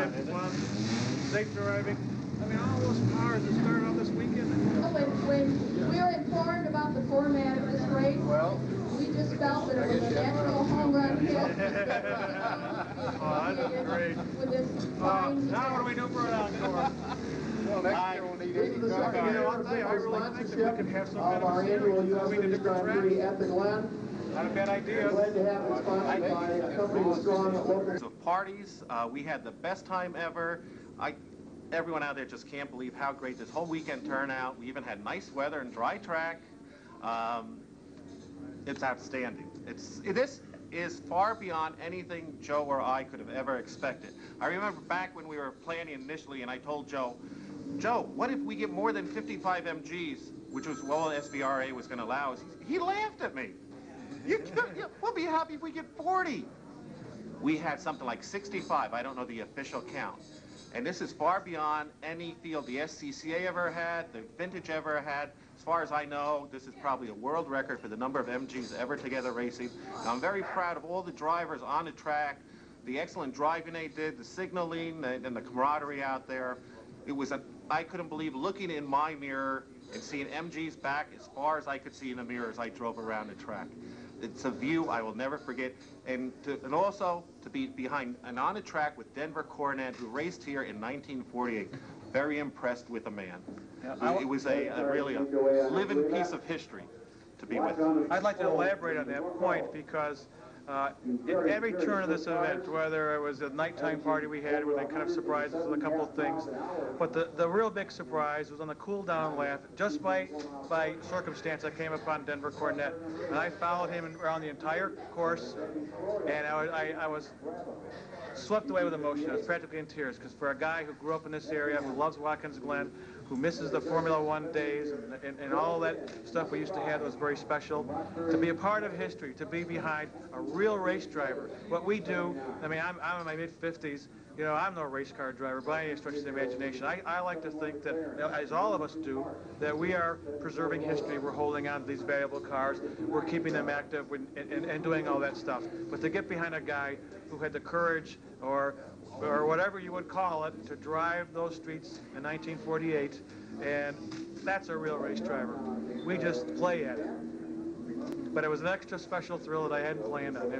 fun, safe driving. I mean, all those cars that started out this weekend. When we were informed about the format of this race, we just felt that it was a natural home run hit. Oh, that's great. With this fine now what do we do for an encore? Well, next year we'll need 80 cars. You know, I'll tell you, I really think that we could have some kind of a series between the different tracks. at the Glen. Not a bad idea. Glad to have it sponsored by a company with strong local. Of parties, we had the best time ever. Everyone out there just can't believe how great this whole weekend turned out. We even had nice weather and dry track. It's outstanding. This is far beyond anything Joe or I could have ever expected. I remember back when we were planning initially, and I told Joe, what if we get more than 55 MGs, which was what SVRA was going to allow us? He laughed at me. We'll be happy if we get 40. We had something like 65. I don't know the official count. And this is far beyond any field the SCCA ever had, the Vintage ever had. As far as I know, this is probably a world record for the number of MGs ever together racing. And I'm very proud of all the drivers on the track, the excellent driving they did, the signaling, and the camaraderie out there. It was I couldn't believe looking in my mirror and seeing MGs back as far as I could see in the mirror as I drove around the track. It's a view I will never forget, and also to be behind and on a track with Denver Cornet, who raced here in 1948. Very impressed with the man. Yeah, it was really a living piece of history to be with. I'd like to elaborate on that point because in every turn of this event, whether it was a nighttime party we had where they kind of surprised us with a couple of things, but the real big surprise was on the cool down lap. Just by circumstance, I came upon Denver Cornet, and I followed him around the entire course, and I was swept away with emotion. I was practically in tears, because for a guy who grew up in this area, who loves Watkins Glen, who misses the Formula One days and all that stuff we used to have that was very special, to be a part of history, to be behind a real race driver. What we do, I mean, I'm in my mid-50s, you know, I'm no race car driver by any stretch of the imagination. I like to think that, as all of us do, that we are preserving history. We're holding on to these valuable cars. We're keeping them active and doing all that stuff. But to get behind a guy who had the courage or whatever you would call it, to drive those streets in 1948, and that's a real race driver. We just play at it. But it was an extra special thrill that I hadn't planned on.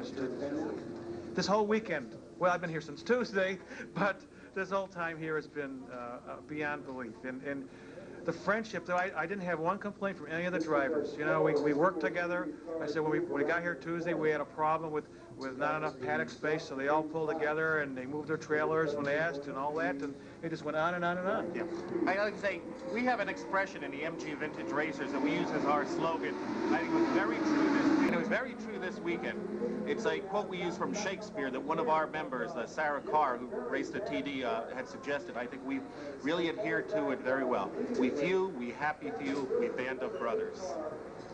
This whole weekend, well, I've been here since Tuesday, but this whole time here has been beyond belief. And the friendship, though, I didn't have one complaint from any of the drivers. You know, we worked together. I said when we got here Tuesday, we had a problem with not enough paddock space, so they all pulled together and they moved their trailers when they asked and all that, and it just went on and on and on. Yeah. I like to say, we have an expression in the MG Vintage Racers that we use as our slogan. I think it was very true this weekend. It's a quote we use from Shakespeare that one of our members, Sarah Carr, who raced the TD, had suggested. I think we've really adhered to it very well. We few, we happy few, we band of brothers.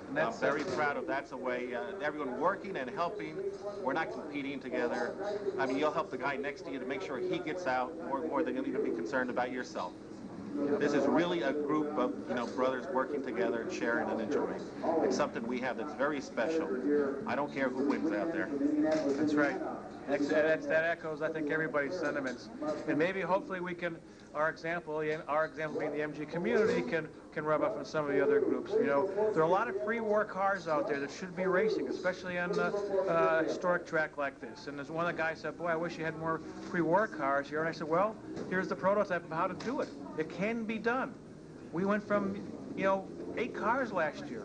And I'm very proud of that's a way, everyone working and helping. We're not competing together. I mean, you'll help the guy next to you to make sure he gets out more than you'll even be concerned about yourself. This is really a group of, brothers working together and sharing and enjoying. It's something we have that's very special. I don't care who wins out there. That's right. That echoes, I think, everybody's sentiments. And maybe, hopefully, we can, our example being the MG community, can rub off on some of the other groups. You know, there are a lot of pre-war cars out there that should be racing, especially on a historic track like this. And there's one of the guys said, boy, I wish you had more pre-war cars here. And I said, well, here's the prototype of how to do it. It can be done. We went from, 8 cars last year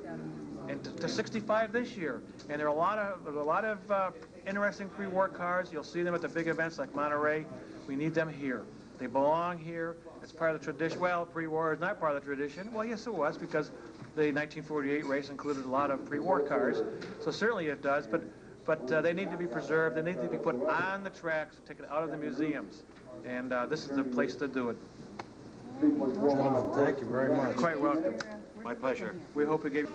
and to 65 this year. And there are a lot of interesting pre-war cars. You'll see them at the big events like Monterey. We need them here. They belong here. It's part of the tradition. Well, pre-war is not part of the tradition. Well, yes, it was, because the 1948 race included a lot of pre-war cars. So certainly it does, but they need to be preserved. They need to be put on the tracks, taken out of the museums. And this is the place to do it. Thank you very much. Quite welcome. My pleasure. We hope we gave